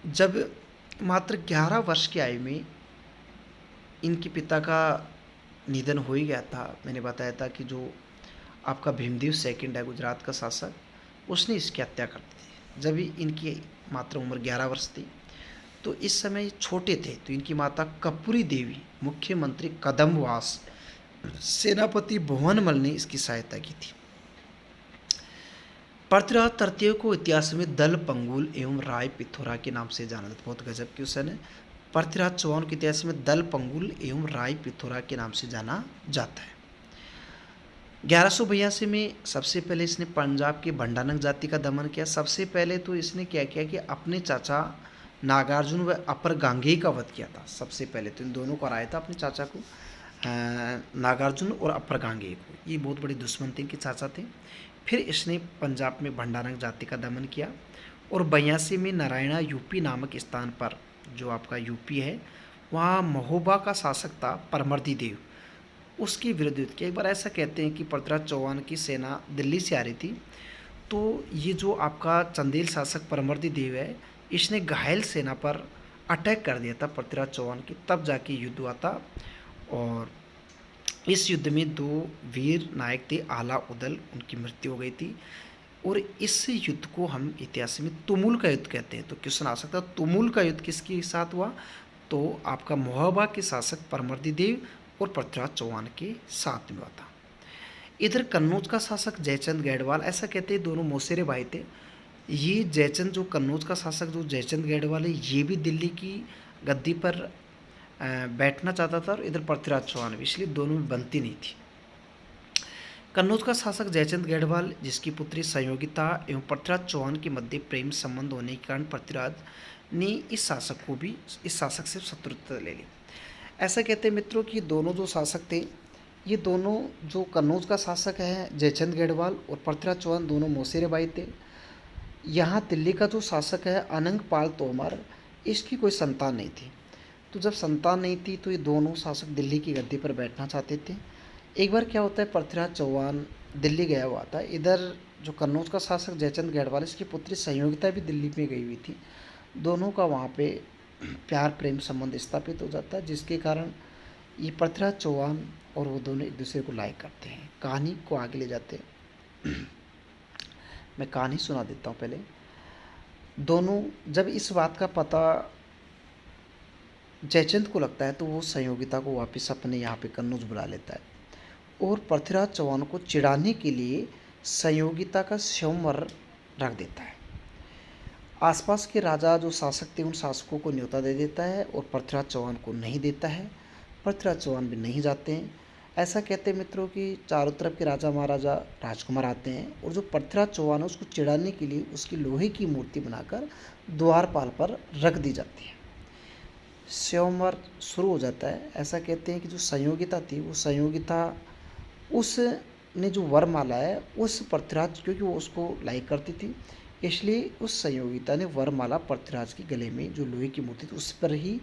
जब मात्र 11 वर्ष की आयु में इनके पिता का निधन हो ही गया था। मैंने बताया था कि जो आपका भीमदेव सेकंड है गुजरात का शासक, उसने इसकी हत्या कर दी थी जब इनकी मात्र उम्र 11 वर्ष थी। तो इस समय छोटे थे। तो इनकी माता कर्पूरी देवी, मुख्यमंत्री कदमवास, सेनापति भुवनमल ने इसकी सहायता की थी। पृथ्वीराज तृतीय को इतिहास में दल पंगुल एवं राय पिथौरा के नाम से जाना जाता है। बहुत गजब क्वेश्चन है। पृथ्वीराज चौहान के इतिहास में दल पंगुल एवं राय पिथौरा के नाम से जाना जाता है। 1182 में सबसे पहले इसने पंजाब की भंडारंग जाति का दमन किया। सबसे पहले तो इसने क्या किया कि अपने चाचा नागार्जुन व अपर गांगेय का वध किया था। सबसे पहले तो इन दोनों को हराया था, अपने चाचा को, नागार्जुन और अपर गांगेय को। ये बहुत बड़े दुश्मन थे, इनके चाचा थे। फिर इसने पंजाब में भंडारंग जाति का दमन किया और 82 में नारायणा यूपी नामक स्थान पर, जो आपका यूपी है, वहाँ महोबा का शासक था परमर्दी देव, उसके विरुद्ध युद्ध किया। एक बार ऐसा कहते हैं कि पृथ्वीराज चौहान की सेना दिल्ली से आ रही थी, तो ये जो आपका चंदेल शासक परमर्दी देव है, इसने घायल सेना पर अटैक कर दिया था पृथ्वीराज चौहान की, तब जाके युद्ध हुआ था। और इस युद्ध में 2 वीर नायक थे, आला उदल, उनकी मृत्यु हो गई थी। और इस युद्ध को हम इतिहास में तुमुल का युद्ध कहते हैं। तो क्वेश्चन आ सकता है तुमुल का युद्ध किसके साथ हुआ, तो आपका महोबा के शासक परमर्दी देव और पृथ्वीराज चौहान के साथ में हुआ था। इधर कन्नौज का शासक जयचंद गैडवाल, ऐसा कहते हैं दोनों मौसेरे भाई थे। ये जयचंद, जो कन्नौज का शासक जो जयचंद गैडवाल है, ये भी दिल्ली की गद्दी पर बैठना चाहता था, और इधर पृथ्वीराज चौहान भी, इसलिए दोनों में बनती नहीं थी। कन्नौज का शासक जयचंद गढ़वाल, जिसकी पुत्री संयोगिता एवं पृथ्वीराज चौहान के मध्य प्रेम संबंध होने के कारण पृथ्वीराज ने इस शासक से शत्रुता ले ली। ऐसा कहते हैं मित्रों कि दोनों जो शासक थे, ये दोनों, जो कन्नौज का शासक है जयचंद गढ़वाल और पृथ्वीराज चौहान, दोनों मौसेरे भाई थे। यहाँ दिल्ली का जो शासक है अनंग पाल तोमर, इसकी कोई संतान नहीं थी। तो जब संतान नहीं थी तो ये दोनों शासक दिल्ली की गद्दी पर बैठना चाहते थे। एक बार क्या होता है, पृथ्वीराज चौहान दिल्ली गया हुआ था। इधर जो कन्नौज का शासक जयचंद गढ़वाल, इसकी पुत्री संयोगिता भी दिल्ली में गई हुई थी। दोनों का वहाँ पे प्यार प्रेम संबंध स्थापित हो जाता है, जिसके कारण ये पृथ्वीराज चौहान और वो दोनों एक दूसरे को लाइक करते हैं। कहानी को आगे ले जाते हैं। मैं कहानी सुना देता हूँ पहले। दोनों, जब इस बात का पता जयचंद को लगता है, तो वो संयोगिता को वापस अपने यहाँ पे कन्नौज बुला लेता है, और पृथ्वीराज चौहान को चिढ़ाने के लिए संयोगिता का स्वयंवर रख देता है। आसपास के राजा जो शासक थे, उन शासकों को न्योता दे देता है, और पृथ्वीराज चौहान को नहीं देता है। पृथ्वीराज चौहान भी नहीं जाते हैं। ऐसा कहते हैं मित्रों कि चारों तरफ के राजा महाराजा राजकुमार आते हैं, और जो पृथ्वीराज चौहान है उसको चिढ़ाने के लिए उसकी लोहे की मूर्ति बनाकर द्वारपाल पर रख दी जाती है। स्वयंवर शुरू हो जाता है। ऐसा कहते हैं कि जो संयोगिता थी, वो संयोगिता उसने जो वरमाला है उस पृथ्वीराज, क्योंकि वो उसको लाइक करती थी, इसलिए उस संयोगिता ने वरमाला पृथ्वीराज के गले में जो लोहे की मूर्ति थी उस पर ही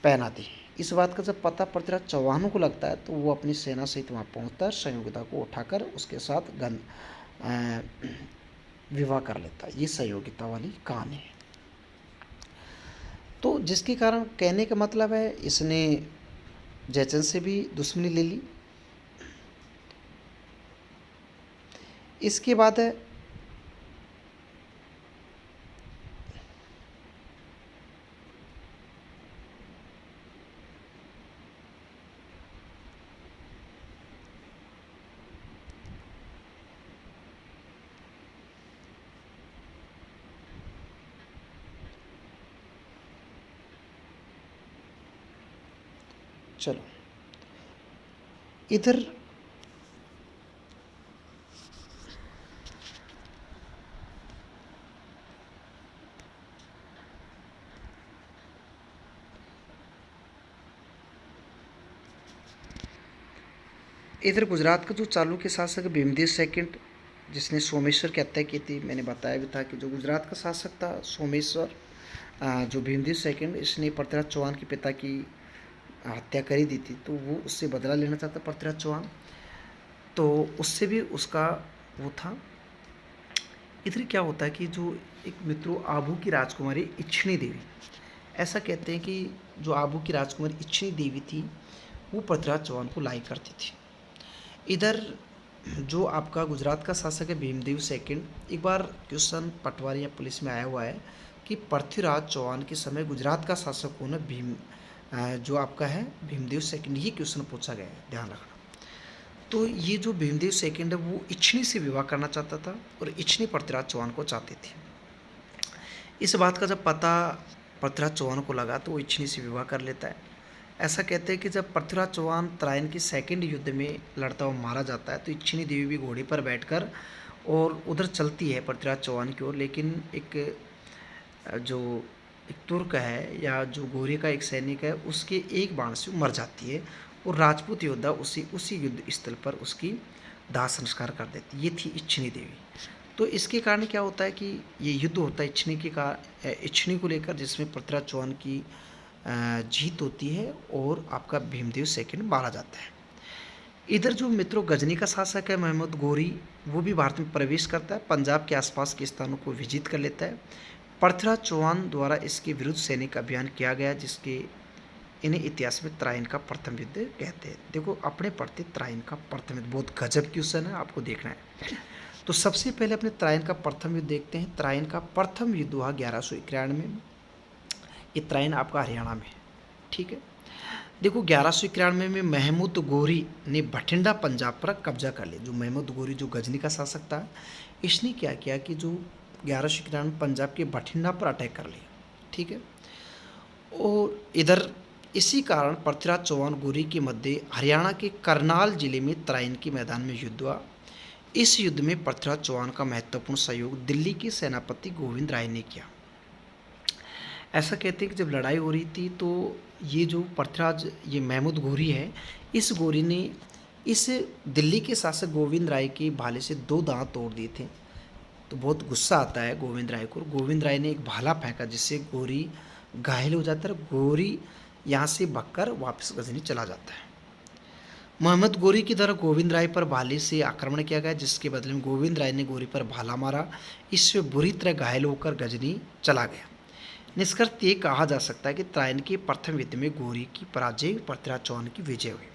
पहना दी। इस बात का जब पता पृथ्वीराज चौहानों को लगता है, तो वो अपनी सेना सहित वहाँ पहुँचता है, संयोगिता को उठाकर उसके साथ विवाह कर लेता है। ये संयोगिता वाली कहानी है। तो जिसके कारण, कहने का मतलब है, इसने जयचंद से भी दुश्मनी ले ली। इसके बाद है चलो इधर गुजरात का जो चालुक्य शासक भीमदेव सेकंड, जिसने सोमेश्वर की हत्या की थी, मैंने बताया भी था कि जो गुजरात का शासक था सोमेश्वर, जो भीमदेव सेकंड, इसने पृथ्वीराज चौहान के पिता की हत्या करी दी थी, तो वो उससे बदला लेना चाहता पृथ्वीराज चौहान, तो उससे भी उसका वो था। इधर क्या होता है कि जो एक मित्रों आबू की राजकुमारी इच्छिणी देवी, ऐसा कहते हैं कि जो आबू की राजकुमारी इच्छिणी देवी थी, वो पृथ्वीराज चौहान को लाइक करती थी। इधर जो आपका गुजरात का शासक है भीमदेव सेकंड, एक बार क्वेश्चन पटवारी या पुलिस में आया हुआ है कि पृथ्वीराज चौहान के समय गुजरात का शासक कौन है, जो आपका है भीमदेव सेकंड, ये क्वेश्चन पूछा गया है, ध्यान रखना। तो ये जो भीमदेव सेकंड है वो इच्छिणी से विवाह करना चाहता था, और इच्छिणी पृथ्वीराज चौहान को चाहती थी। इस बात का जब पता पृथ्वीराज चौहान को लगा, तो वो इच्छिणी से विवाह कर लेता है। ऐसा कहते हैं कि जब पृथ्वीराज चौहान तराइन के सेकंड युद्ध में लड़ता हुआ मारा जाता है, तो इच्छिणी देवी भी घोड़े पर बैठकर और उधर चलती है पृथ्वीराज चौहान की ओर, लेकिन एक तुर्क है या जो गोरे का एक सैनिक है, उसके एक बाण से मर जाती है, और राजपूत योद्धा उसी युद्ध स्थल पर उसकी दाह संस्कार कर देती। ये थी इच्छिणी देवी। तो इसके कारण क्या होता है कि ये युद्ध होता है इच्छनी को लेकर, जिसमें पृथ्वीराज चौहान की जीत होती है और आपका भीमदेव सेकंड मारा जाता है। इधर जो मित्रों गजनी का शासक है महमूद गोरी, वो भी भारत में प्रवेश करता है, पंजाब के आसपास के स्थानों को विजित कर लेता है। पृथ्वीराज चौहान द्वारा इसके विरुद्ध सैनिक अभियान किया गया, जिसके इन्हें इतिहास में त्राइन का प्रथम युद्ध कहते हैं। देखो अपने पढ़ते त्राइन का प्रथम युद्ध, बहुत गजब क्वेश्चन है, आपको देखना है। तो सबसे पहले अपने त्राइन का प्रथम युद्ध देखते हैं। त्राइन का प्रथम युद्ध हुआ 1191 में। ये त्राइन आपका हरियाणा में है, ठीक है। देखो 1191 में महमूद गोरी ने बठिंडा पंजाब पर कब्जा कर लिया। जो महमूद गोरी जो गजनी का शासक था, इसने क्या किया कि जो 1191 में पंजाब के बठिंडा पर अटैक कर लिया, ठीक है। और इधर इसी कारण पृथ्वीराज चौहान गोरी के मध्य हरियाणा के करनाल जिले में त्राइन के मैदान में युद्ध हुआ। इस युद्ध में पृथ्वीराज चौहान का महत्वपूर्ण सहयोग दिल्ली के सेनापति गोविंद राय ने किया। ऐसा कहते हैं कि जब लड़ाई हो रही थी तो ये जो पृथ्वीराज, ये महमूद गोरी है, इस गोरी ने इस दिल्ली के शासक गोविंद राय के भाले से 2 दांत तोड़ दिए थे। तो बहुत गुस्सा आता है गोविंद राय को। गोविंद राय ने एक भाला फेंका जिससे गोरी घायल हो जाता है। गोरी यहाँ से भागकर वापस गजनी चला जाता है। मोहम्मद गोरी की तरह गोविंद राय पर भाले से आक्रमण किया गया, जिसके बदले में गोविंद राय ने गोरी पर भाला मारा। इससे बुरी तरह घायल होकर गजनी चला गया। निष्कर्ष ये कहा जा सकता है कि त्राइन के प्रथम युद्ध में गोरी की पराजय, पृथ्वीराज चौहान की विजय हुई।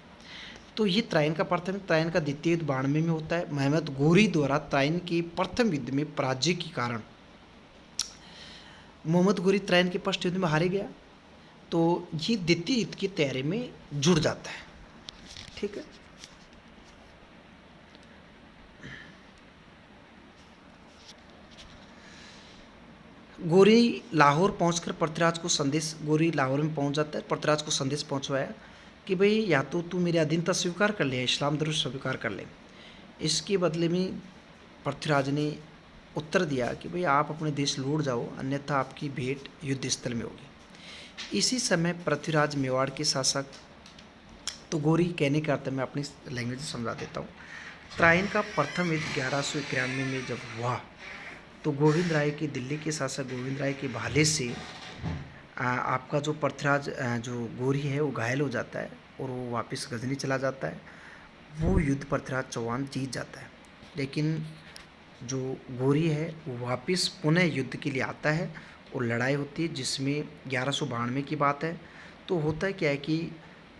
तो ये त्राइन का प्रथम, त्राइन का द्वितीय युद्ध 92 में होता है। मोहम्मद गोरी द्वारा त्राइन के प्रथम युद्ध में पराजय के कारण मोहम्मद गोरी त्राइन के फर्स्ट युद्ध में हारे गया, तो ये द्वितीय युद्ध की तैयारी में जुड़ जाता है, ठीक है। गोरी लाहौर पहुंचकर पृथ्वीराज को संदेश, गोरी लाहौर में पहुंच जाता है, पृथ्वीराज को संदेश पहुंचवाया कि भाई या तो तू मेरी अधीनता स्वीकार कर ले, इस्लाम धर्म स्वीकार कर ले। इसके बदले में पृथ्वीराज ने उत्तर दिया कि भाई आप अपने देश लौट जाओ, अन्यथा आपकी भेंट युद्ध स्थल में होगी। इसी समय पृथ्वीराज मेवाड़ के शासक, तो गोरी कहने का अर्थ मैं अपनी लैंग्वेज समझा देता हूँ। त्राइन का प्रथम युद्ध 1191 में जब हुआ तो गोविंद राय के, दिल्ली के शासक गोविंद राय के भाले से आपका जो पृथ्वीराज जो गोरी है वो घायल हो जाता है और वो वापस गजनी चला जाता है। वो युद्ध पृथ्वीराज चौहान जीत जाता है। लेकिन जो गोरी है वो वापस पुनः युद्ध के लिए आता है और लड़ाई होती है, जिसमें 1192 की बात है। तो होता है क्या है कि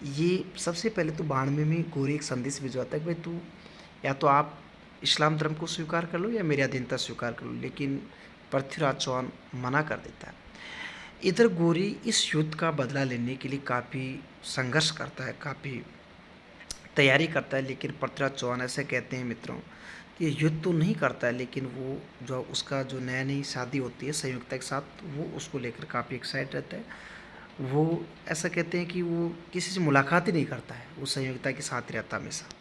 ये सबसे पहले तो 92 में गोरी एक संदेश भिजवाता है कि भाई तू या तो आप इस्लाम धर्म को स्वीकार कर लो या मेरी अधीनता स्वीकार कर लो, लेकिन पृथ्वीराज चौहान मना कर देता है। इधर गोरी इस युद्ध का बदला लेने के लिए काफ़ी संघर्ष करता है, काफ़ी तैयारी करता है, लेकिन पृथ्वीराज चौहान ऐसे कहते हैं मित्रों कि युद्ध तो नहीं करता है, लेकिन वो जो उसका जो नया नई शादी होती है संयुक्ता के साथ, वो उसको लेकर काफ़ी एक्साइट रहता है। वो ऐसा कहते हैं कि वो किसी से मुलाकात ही नहीं करता है, वो संयुक्ता के साथ रहता हमेशा।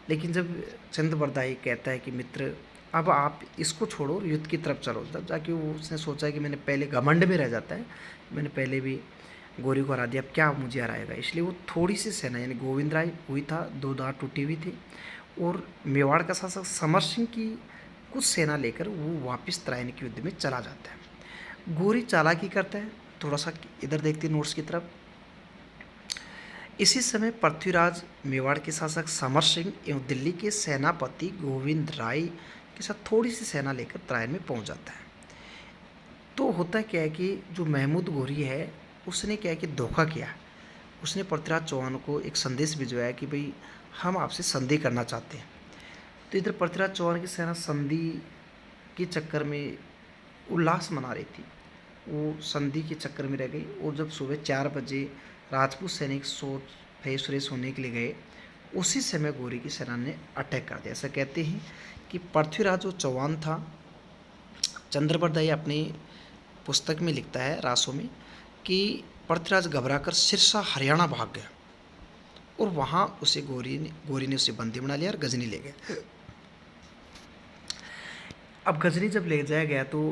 लेकिन जब चंद्रबरदाई कहता है कि मित्र अब आप इसको छोड़ो और युद्ध की तरफ चलो, तब जाके वो उसने सोचा कि मैंने पहले घमंड में रह जाता है, मैंने पहले भी गोरी को हरा दिया, अब क्या मुझे हराएगा। इसलिए वो थोड़ी सी सेना, यानी गोविंद राय हुई था, 2 दांत टूटी हुई थी, और मेवाड़ का शासक समर सिंह की कुछ सेना लेकर वो वापस त्राइन के युद्ध में चला जाता है। गोरी चालाकी करता है, थोड़ा सा इधर देखते हैं नोट्स की तरफ। इसी समय पृथ्वीराज मेवाड़ के शासक समर सिंह एवं दिल्ली के सेनापति गोविंद राय के साथ थोड़ी सी सेना लेकर त्राइन में पहुंच जाता है। तो होता क्या है कि जो महमूद गोरी है उसने क्या है कि धोखा किया। उसने पृथ्वीराज चौहान को एक संदेश भिजवाया कि भाई हम आपसे संधि करना चाहते हैं। तो इधर पृथ्वीराज चौहान की सेना संधि के चक्कर में उल्लास मना रही थी, वो संधि के चक्कर में रह गई। और जब सुबह 4 बजे राजपूत सैनिक फ्रेश फ्रेश होने के लिए गए, उसी समय गोरी की सेना ने अटैक कर दिया। ऐसा कहते हैं कि पृथ्वीराज जो चौहान था, चंद्रबरदाई अपनी पुस्तक में लिखता है रासों में कि पृथ्वीराज घबराकर सिरसा हरियाणा भाग गया और वहाँ उसे गोरी ने उसे बंदी बना लिया और गजनी ले गए। अब गजनी जब ले जाया गया तो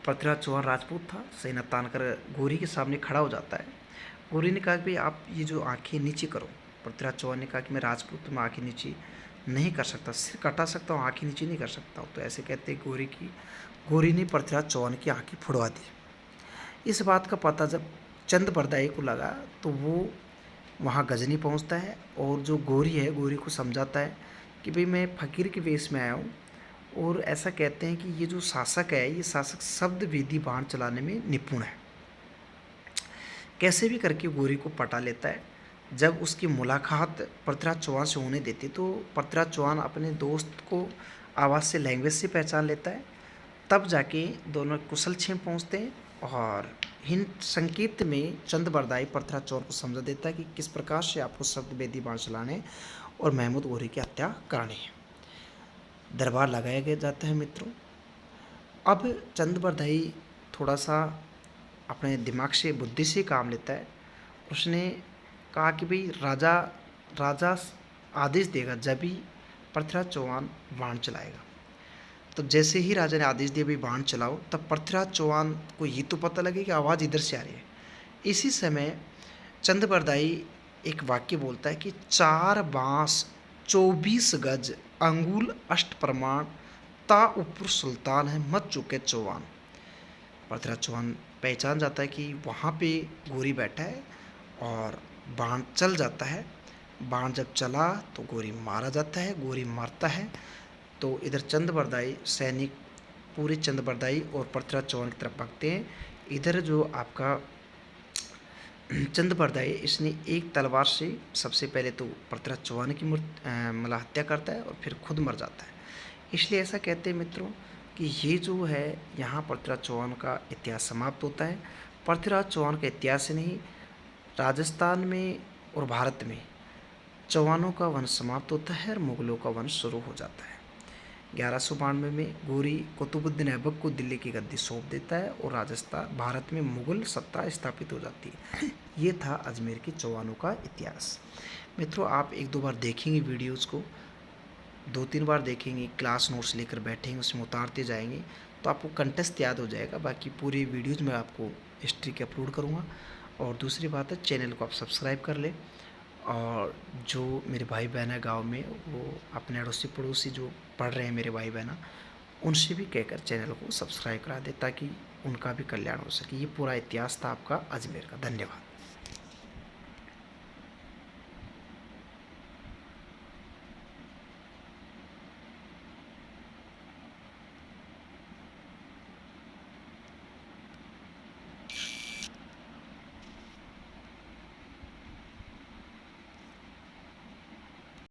पृथ्वीराज चौहान राजपूत था, सेना तान कर गोरी के सामने खड़ा हो जाता है। गोरी ने कहा कि भाई आप ये जो आंखें नीचे करो। पृथ्वीराज चौहान ने कहा कि मैं राजपूत, मैं आंखें नीचे। नहीं कर सकता, सिर कटा सकता हूँ, आँखें नीचे नहीं कर सकता हूँ। तो ऐसे कहते हैं गोरी ने पृथ्वीराज चौहान की आँखें फोड़वा दी। इस बात का पता जब चंद बरदाई को लगा तो वो वहाँ गजनी पहुँचता है और जो गोरी है, गोरी को समझाता है कि भाई मैं फ़कीर के वेश में आया हूँ, और ऐसा कहते हैं कि ये जो शासक है, ये शासक शब्द वेदी बाण चलाने में निपुण है। कैसे भी करके गोरी को पटा लेता है। जब उसकी मुलाकात पृथ्वीराज चौहान से होने देती तो पृथ्वीराज चौहान अपने दोस्त को आवाज़ से, लैंग्वेज से पहचान लेता है। तब जाके दोनों कुशल क्षेम पहुँचते हैं और हिंट संकेत में चंद बरदाई पृथ्वीराज चौहान को समझा देता है कि किस प्रकार से आपको शब्द वेदी बाण चलाने और महमूद गोरी की हत्या करनी है। दरबार लगाया गया जाता है मित्रों। अब चंद बरदाई थोड़ा सा अपने दिमाग से, बुद्धि से काम लेता है। उसने कहा कि भाई राजा आदेश देगा जब ही पृथ्वीराज चौहान बाण चलाएगा। तो जैसे ही राजा ने आदेश दिया भाई बाण चलाओ, तब पृथ्वीराज चौहान को ये तो पता लगे कि आवाज़ इधर से आ रही है। इसी समय चंद बरदाई एक वाक्य बोलता है कि 4 बाँस 24 गज अंगुल अष्ट प्रमाण ता ऊपर सुल्तान है मत चुके चौहान। पृथ्वीराज चौहान पहचान जाता है कि वहाँ पे गोरी बैठा है और बाण चल जाता है। बाण जब चला तो गोरी मारा जाता है, गोरी मरता है। तो इधर चंद बरदाई सैनिक पूरे चंद बरदाई और पृथ्वीराज चौहान की तरफ भागते हैं। इधर जो आपका चंद बरदाई, इसने एक तलवार से सबसे पहले तो पृथ्वीराज चौहान की मतलब हत्या करता है और फिर खुद मर जाता है। इसलिए ऐसा कहते हैं मित्रों कि ये जो है यहाँ पृथ्वीराज चौहान का इतिहास समाप्त होता है। पृथ्वीराज चौहान का इतिहास ही नहीं, राजस्थान में और भारत में चौहानों का वंश समाप्त होता है और मुगलों का वंश शुरू हो जाता है। 1192 में गोरी कुतुबुद्दीन ऐबक को दिल्ली की गद्दी सौंप देता है और राजस्थान, भारत में मुगल सत्ता स्थापित हो जाती है। ये था अजमेर के चौहानों का इतिहास। मित्रों, आप 1-2 बार देखेंगे वीडियोज़ को, 2-3 बार देखेंगे, क्लास नोट्स लेकर बैठेंगे, उसमें उतारते जाएंगे तो आपको कंटेस्ट याद हो जाएगा। बाकी पूरी वीडियोज़ में आपको हिस्ट्री के अपलोड करूँगा। और दूसरी बात है, चैनल को आप सब्सक्राइब कर लें। और जो मेरे भाई बहन है गाँव में, वो अपने अड़ोसी पड़ोसी जो पढ़ रहे हैं मेरे भाई बहन, उनसे भी कहकर चैनल को सब्सक्राइब करा दे ताकि उनका भी कल्याण हो सके। ये पूरा इतिहास था आपका अजमेर का। धन्यवाद।